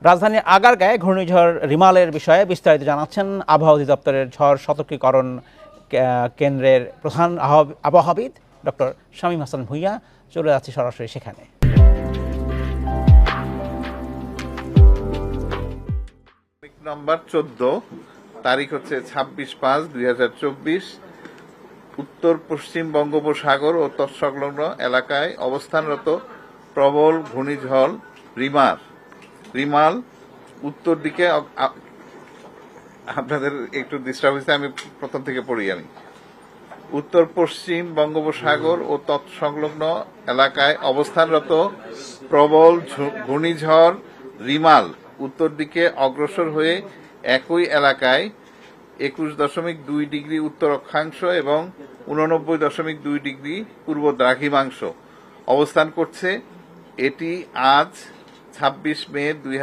রাজধানীর আগারগাঁয়ে ঘূর্ণিঝড় রিমালের বিষয়ে বিস্তারিত জানাচ্ছেন আবহাওয়া অধিদপ্তরের ঝড় সতর্কীকরণ কেন্দ্রের প্রধান আবহাওয়াবিদ ডক্টর শামীম হাসান ভূঁইয়া। চলে যাচ্ছি সরাসরি সেখানে। নম্বর 14, তারিখ হচ্ছে 26/5/2024। উত্তর পশ্চিম বঙ্গোপসাগর ও তৎসংলগ্ন এলাকায় অবস্থানরত প্রবল ঘূর্ণিঝড় রিমাল উত্তর দিকে, আপনাদের একটু ডিস্টার্ব হয়েছে, আমি প্রথম থেকে পড়ি। উত্তর পশ্চিম বঙ্গোপসাগর ও তৎসংলগ্ন এলাকায় অবস্থানরত প্রবল ঘূর্ণিঝড় রিমাল উত্তর দিকে অগ্রসর হয়ে একই এলাকায় 21.2 ডিগ্রি উত্তর অক্ষাংশ এবং 89.2 ডিগ্রি পূর্ব দ্রাঘিমাংশ অবস্থান করছে। এটি আজ 26 মে